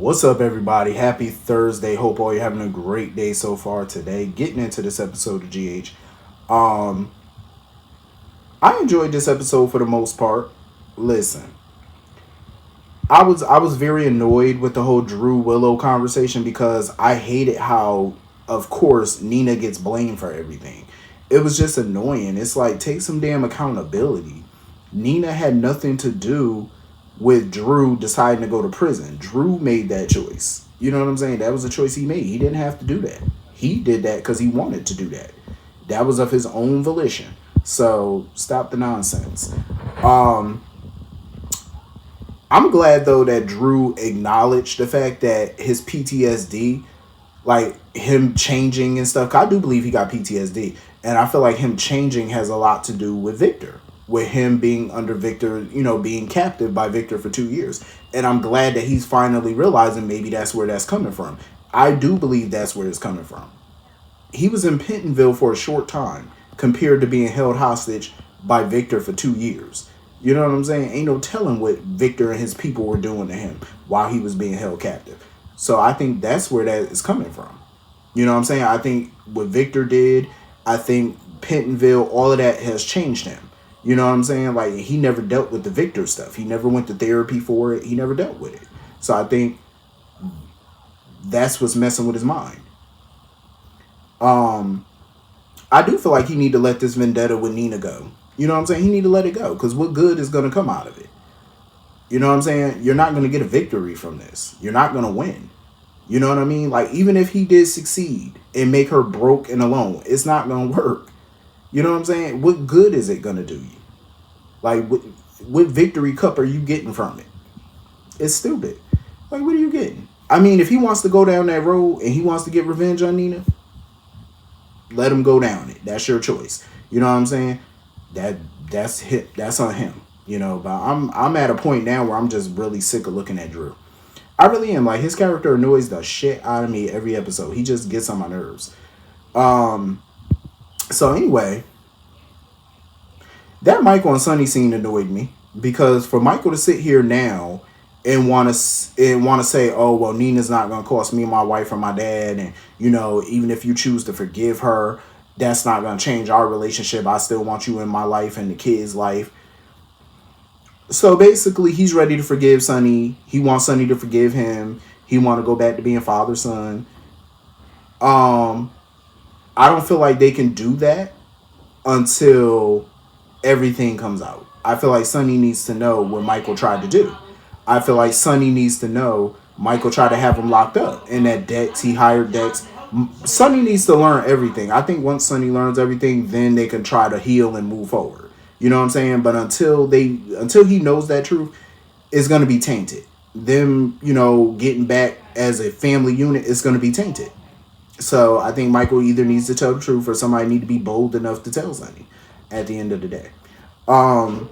What's up, everybody? Happy Thursday. Hope all you're having a great day so far today. Getting into this episode of GH. Um, I enjoyed this episode for the most part. Listen, I was very annoyed with the whole Drew Willow conversation because I hated how, of course, Nina gets blamed for everything. It was just annoying. It's like, take some damn accountability. Nina had nothing to do with Drew deciding to go to prison. Drew made that choice. You know what I'm saying? That was a choice he made. He didn't have to do that. He did that because he wanted to do that. That was of his own volition. So stop the nonsense. Um, I'm glad though that Drew acknowledged the fact that his PTSD, like him changing and stuff. 'Cause I do believe he got PTSD, and I feel like him changing has a lot to do with Victor, with him being under Victor, being captive by Victor for 2 years. And I'm glad that he's finally realizing maybe that's where that's coming from. I do believe that's where it's coming from. He was in Pentonville for a short time compared to being held hostage by Victor for 2 years. You know what I'm saying? Ain't no telling what Victor and his people were doing to him while he was being held captive. So I think that's where that is coming from. You know what I'm saying? I think what Victor did, I think Pentonville, all of that has changed him. You know what I'm saying? Like, he never dealt with the Victor stuff. He never went to therapy for it. He never dealt with it. So I think that's what's messing with his mind. Um, I do feel like he need to let this vendetta with Nina go. You know what I'm saying? He need to let it go because what good is going to come out of it? You know what I'm saying? You're not going to get a victory from this. You're not going to win. You know what I mean? Like, even if he did succeed and make her broke and alone, it's not going to work. You know what I'm saying? What good is it going to do you? Like, what victory cup are you getting from it? It's stupid. Like, what are you getting? I mean, if he wants to go down that road and he wants to get revenge on Nina, let him go down it. That's your choice. You know what I'm saying? That's hit. That's on him. But I'm at a point now where I'm just really sick of looking at Drew. I really am. Like, his character annoys the shit out of me every episode. He just gets on my nerves. So anyway, that Michael and Sonny scene annoyed me because for Michael to sit here now and want to say, oh well, Nina's not gonna cost me my wife or my dad, and even if you choose to forgive her, that's not gonna change our relationship. I still want you in my life and the kid's life. So basically, he's ready to forgive Sonny. He wants Sonny to forgive him. He want to go back to being father son. Um, I don't feel like they can do that until everything comes out. I feel like Sonny needs to know what Michael tried to do. I feel like Sonny needs to know Michael tried to have him locked up and that Dex, he hired Dex. Sonny needs to learn everything. I think once Sonny learns everything, then they can try to heal and move forward. You know what I'm saying? But until he knows that truth, it's gonna be tainted. Them, getting back as a family unit is gonna be tainted. So I think Michael either needs to tell the truth or somebody need to be bold enough to tell Sonny at the end of the day. Um,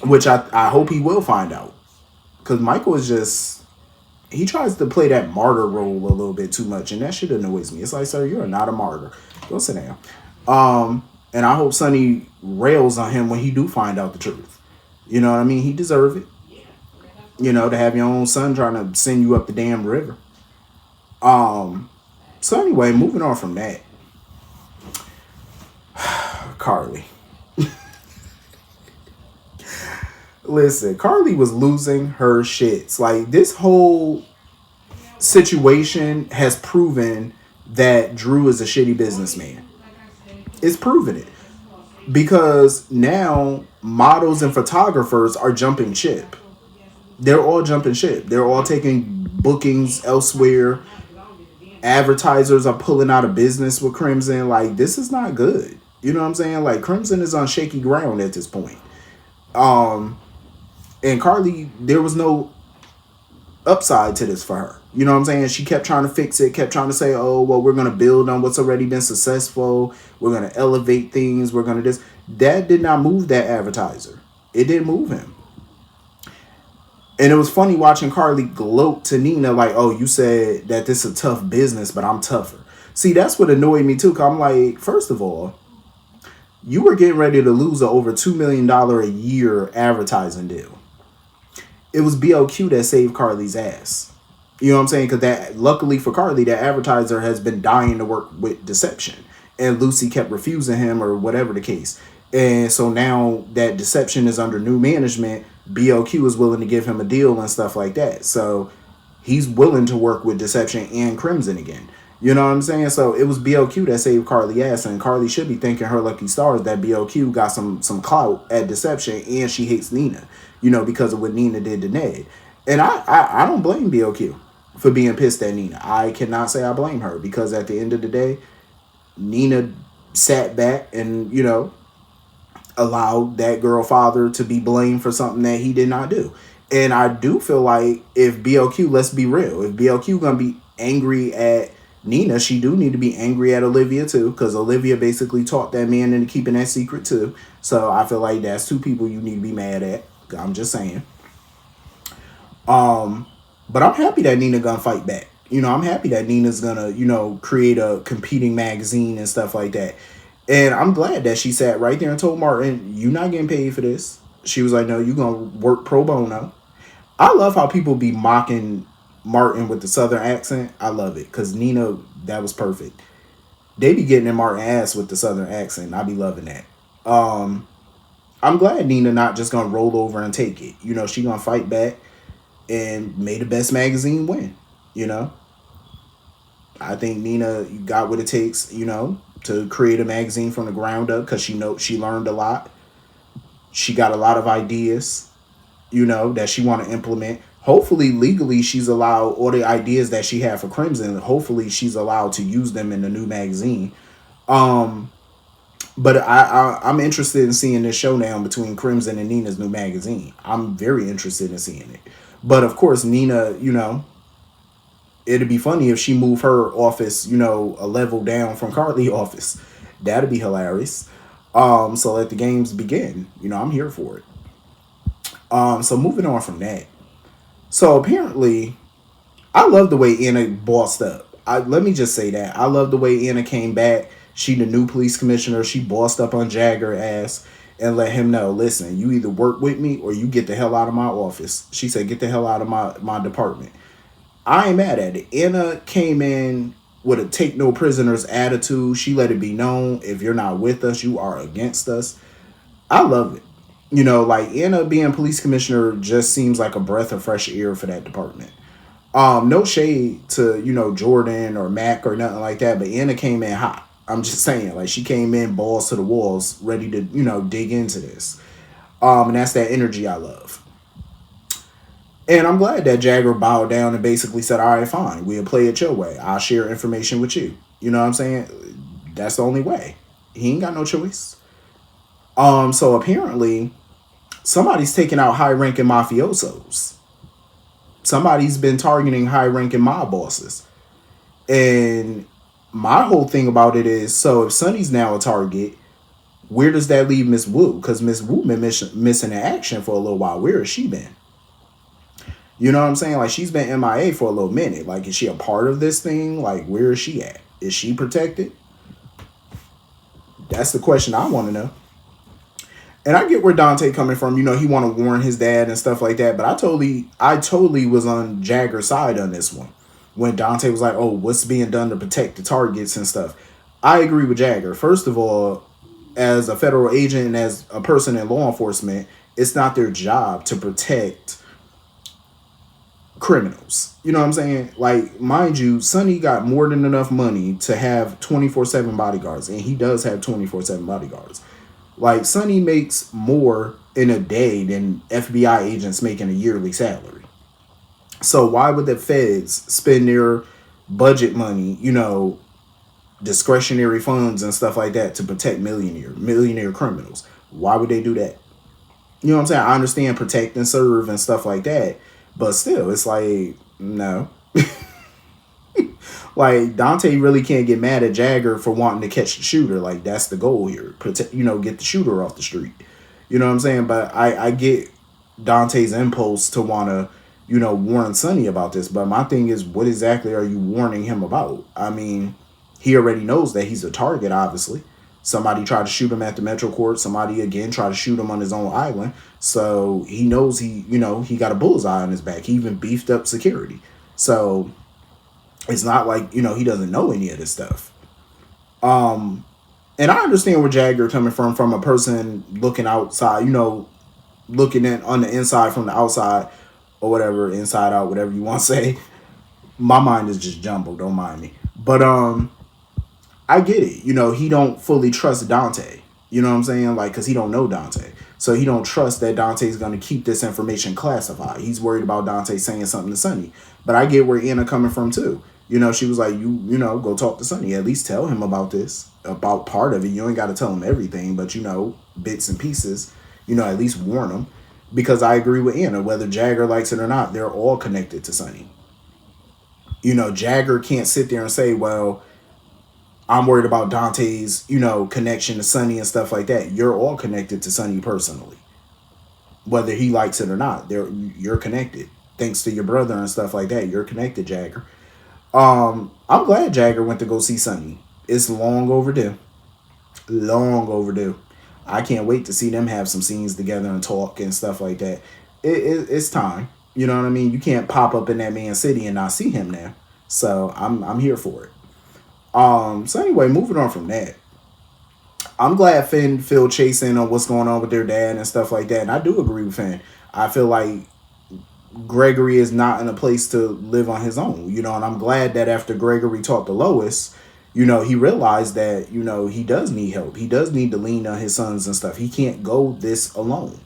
which I hope he will find out. Because Michael is just, he tries to play that martyr role a little bit too much, and that shit annoys me. It's like, sir, you're not a martyr. Go sit down. And I hope Sonny rails on him when he do find out the truth. You know what I mean? He deserve it. To have your own son trying to send you up the damn river. So anyway, moving on from that. Carly. Listen, Carly was losing her shits. Like, this whole situation has proven that Drew is a shitty businessman. It's proven it. Because now models and photographers are jumping ship. They're all jumping ship. They're all taking bookings elsewhere. Advertisers are pulling out of business with Crimson. Like, this is not good. You know what I'm saying? Like, Crimson is on shaky ground at this point. And Carly, there was no upside to this for her. You know what I'm saying? She kept trying to fix it, kept trying to say, oh, well, we're going to build on what's already been successful. We're going to elevate things. We're going to this. That did not move that advertiser. It didn't move him. And it was funny watching Carly gloat to Nina like, oh, you said that this is a tough business, but I'm tougher. See, that's what annoyed me too. Cause I'm like, first of all, you were getting ready to lose a over $2 million a year advertising deal. It was BLQ that saved Carly's ass. You know what I'm saying? Because that, luckily for Carly, that advertiser has been dying to work with Deception, and Lucy kept refusing him or whatever the case. And so now that Deception is under new management, BLQ is willing to give him a deal and stuff like that. So he's willing to work with Deception and Crimson again. You know what I'm saying? So it was BLQ that saved Carly ass, and Carly should be thanking her lucky stars that BLQ got some clout at Deception, and she hates Nina, because of what Nina did to Ned. And I don't blame BLQ for being pissed at Nina. I cannot say I blame her, because at the end of the day, Nina sat back and, allowed that girl father to be blamed for something that he did not do. And I do feel like if BLQ, let's be real, if BLQ gonna be angry at Nina, she do need to be angry at Olivia too, because Olivia basically taught that man into keeping that secret too. So I feel like that's two people you need to be mad at. I'm just saying. But I'm happy that Nina gonna fight back. I'm happy that Nina's gonna, create a competing magazine and stuff like that. And I'm glad that she sat right there and told Martin, "You not getting paid for this." She was like, "No, you gonna work pro bono." I love how people be mocking Martin with the southern accent. I love it, because Nina, that was perfect. They be getting in Martin ass with the southern accent. I be loving that. I'm glad Nina not just gonna roll over and take it. She gonna fight back and may the best magazine win. I think Nina got what it takes, to create a magazine from the ground up, because she learned a lot. She got a lot of ideas, that she want to implement. Hopefully, legally, she's allowed all the ideas that she had for Crimson. Hopefully, she's allowed to use them in the new magazine. But I'm interested in seeing this showdown between Crimson and Nina's new magazine. I'm very interested in seeing it. But of course, Nina, it'd be funny if she moved her office, a level down from Carly's office. That'd be hilarious. So let the games begin. I'm here for it. So moving on from that. So apparently, I love the way Anna bossed up. Let me just say that. I love the way Anna came back. She the new police commissioner. She bossed up on Jagger ass and let him know, listen, you either work with me or you get the hell out of my office. She said, get the hell out of my department. I ain't mad at it. Anna came in with a take no prisoners attitude. She let it be known, if you're not with us, you are against us. I love it. Like Anna being police commissioner just seems like a breath of fresh air for that department. No shade to, Jordan or Mac or nothing like that, but Anna came in hot. I'm just saying, like, she came in balls to the walls, ready to, dig into this. And that's that energy I love. And I'm glad that Jagger bowed down and basically said, all right, fine, we'll play it your way. I'll share information with you. You know what I'm saying? That's the only way. He ain't got no choice. So apparently, somebody's taking out high-ranking mafiosos. Somebody's been targeting high-ranking mob bosses. And my whole thing about it is, so if Sonny's now a target, where does that leave Miss Wu? Because Miss Wu been missing in action for a little while. Where has she been? You know what I'm saying? Like, she's been MIA for a little minute. Like, is she a part of this thing? Like, where is she at? Is she protected? That's the question I want to know. And I get where Dante coming from. He want to warn his dad and stuff like that. But I totally was on Jagger's side on this one. When Dante was like, oh, what's being done to protect the targets and stuff. I agree with Jagger. First of all, as a federal agent and as a person in law enforcement, it's not their job to protect criminals. You know what I'm saying? Like, mind you, Sonny got more than enough money to have 24/7 bodyguards. And he does have 24/7 bodyguards. Like, Sonny makes more in a day than FBI agents make in a yearly salary. So why would the feds spend their budget money, discretionary funds and stuff like that to protect millionaire criminals? Why would they do that? You know what I'm saying? I understand protect and serve and stuff like that. But still, it's like, no. Like, Dante really can't get mad at Jagger for wanting to catch the shooter. Like, that's the goal here. Protect, get the shooter off the street. You know what I'm saying? But I get Dante's impulse to want to, warn Sonny about this. But my thing is, what exactly are you warning him about? I mean, he already knows that he's a target, obviously. Somebody tried to shoot him at the Metro Court. Somebody, again, tried to shoot him on his own island. So he knows he got a bullseye on his back. He even beefed up security. So it's not like, he doesn't know any of this stuff. Um, and I understand where Jagger coming from a person looking outside, looking in on the inside from the outside or whatever, inside out, whatever you want to say. My mind is just jumbled. Don't mind me. But I get it. He don't fully trust Dante. You know what I'm saying? Like, cause he don't know Dante, so he don't trust that Dante's gonna keep this information classified. He's worried about Dante saying something to Sonny. But I get where Anna coming from too. She was like, go talk to Sonny. At least tell him about this, about part of it. You ain't got to tell him everything, but bits and pieces. At least warn him. Because I agree with Anna, whether Jagger likes it or not, they're all connected to Sonny. Jagger can't sit there and say, well, I'm worried about Dante's, connection to Sonny and stuff like that. You're all connected to Sonny personally, whether he likes it or not. You're connected, thanks to your brother and stuff like that. You're connected, Jagger. I'm glad Jagger went to go see Sonny. It's long overdue, long overdue. I can't wait to see them have some scenes together and talk and stuff like that. It's time. You know what I mean? You can't pop up in that man's city and not see him now. So I'm here for it. So anyway, moving on from that. I'm glad Finn feel chasing on what's going on with their dad and stuff like that. And I do agree with Finn. I feel like Gregory is not in a place to live on his own, and I'm glad that after Gregory talked to Lois, he realized that, he does need help. He does need to lean on his sons and stuff. He can't go this alone.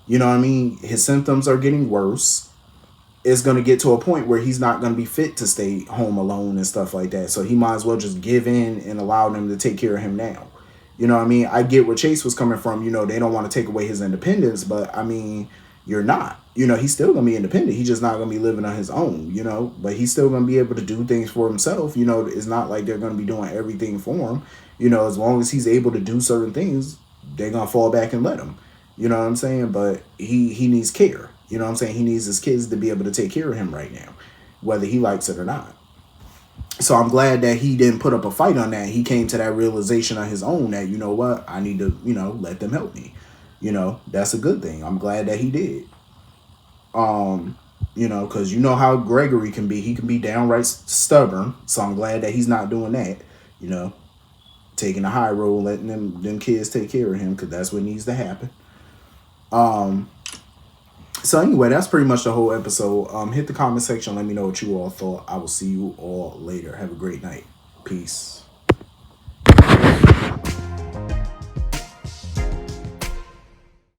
You know what I mean? His symptoms are getting worse. It's going to get to a point where he's not going to be fit to stay home alone and stuff like that. So he might as well just give in and allow them to take care of him now. You know what I mean? I get where Chase was coming from. They don't want to take away his independence, but I mean, you're not. He's still going to be independent. He's just not going to be living on his own, but he's still going to be able to do things for himself. It's not like they're going to be doing everything for him. As long as he's able to do certain things, they're going to fall back and let him. You know what I'm saying? But he needs care. You know what I'm saying? He needs his kids to be able to take care of him right now, whether he likes it or not. So I'm glad that he didn't put up a fight on that. He came to that realization on his own that, you know what, I need to, let them help me. That's a good thing. I'm glad that he did. Because you know how Gregory can be. He can be downright stubborn. So I'm glad that he's not doing that. Taking the high road, letting them kids take care of him, because that's what needs to happen. So anyway, that's pretty much the whole episode. Hit the comment section. Let me know what you all thought. I will see you all later. Have a great night. Peace.